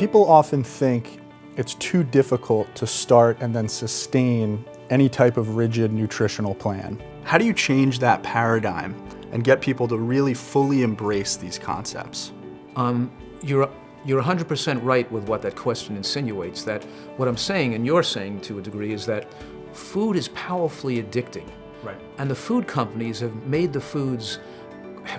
People often think it's too difficult to start and then sustain any type of rigid nutritional plan. How do you change that paradigm and get people to really fully embrace these concepts? You're 100% right with what that question insinuates, that what I'm saying, and you're saying to a degree, is that food is powerfully addicting. Right. And the food companies have made the foods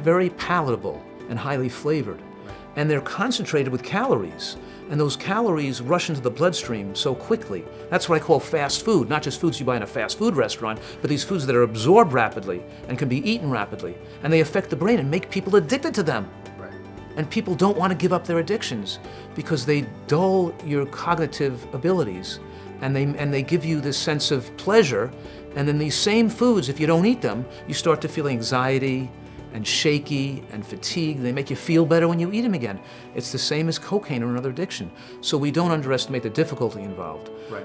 very palatable and highly flavored. Right. And they're concentrated with calories. And those calories rush into the bloodstream so quickly. That's what I call fast food, not just foods you buy in a fast food restaurant, but these foods that are absorbed rapidly and can be eaten rapidly. And they affect the brain and make people addicted to them. Right. And people don't want to give up their addictions because they dull your cognitive abilities, and they give you this sense of pleasure. And then these same foods, if you don't eat them, you start to feel anxiety and shaky and fatigue. They make you feel better when you eat them again. It's the same as cocaine or another addiction. So we don't underestimate the difficulty involved. Right.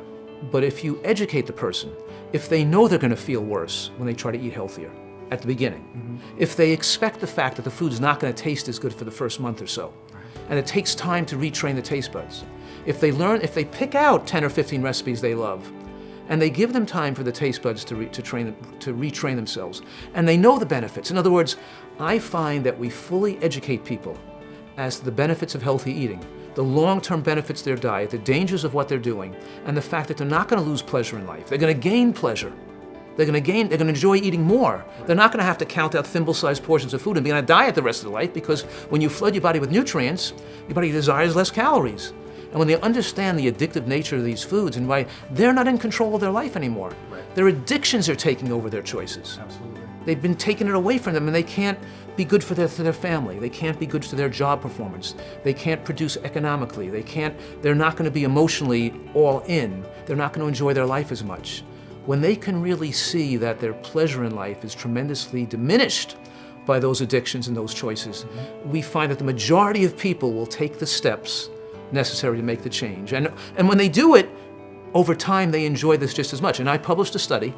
But if you educate the person, if they know they're going to feel worse when they try to eat healthier at the beginning, if they expect the fact that the food's not going to taste as good for the first month or so, and it takes time to retrain the taste buds, if they pick out 10 or 15 recipes they love, and they give them time for the taste buds to retrain themselves, and they know the benefits. In other words, I find that we fully educate people as to the benefits of healthy eating, the long-term benefits of their diet, the dangers of what they're doing, and the fact that they're not going to lose pleasure in life. They're going to gain pleasure. They're going to enjoy eating more. They're not going to have to count out thimble-sized portions of food and be on a diet the rest of their life, because when you flood your body with nutrients, your body desires less calories. And when they understand the addictive nature of these foods and why they're not in control of their life anymore, their addictions are taking over their choices. Absolutely. They've been taking it away from them, and they can't be good for their family. They can't be good for their job performance. They can't produce economically. They're not going to be emotionally all in. They're not going to enjoy their life as much. When they can really see that their pleasure in life is tremendously diminished by those addictions and those choices, we find that the majority of people will take the steps necessary to make the change. And when they do it, over time they enjoy this just as much. And I published a study.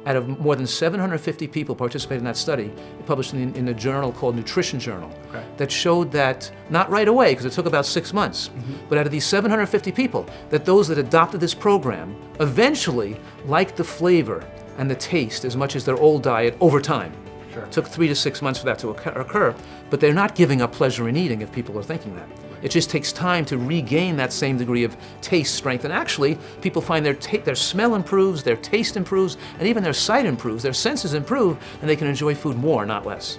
Out of more than 750 people participated in that study, it published in a journal called Nutrition Journal, that showed that, not right away, because it took about 6 months, but out of these 750 people, that those that adopted this program eventually liked the flavor and the taste as much as their old diet over time. Sure. It took 3 to 6 months for that to occur, but they're not giving up pleasure in eating if people are thinking that. It just takes time to regain that same degree of taste strength. And actually, people find their smell improves, their taste improves, and even their sight improves, their senses improve, and they can enjoy food more, not less.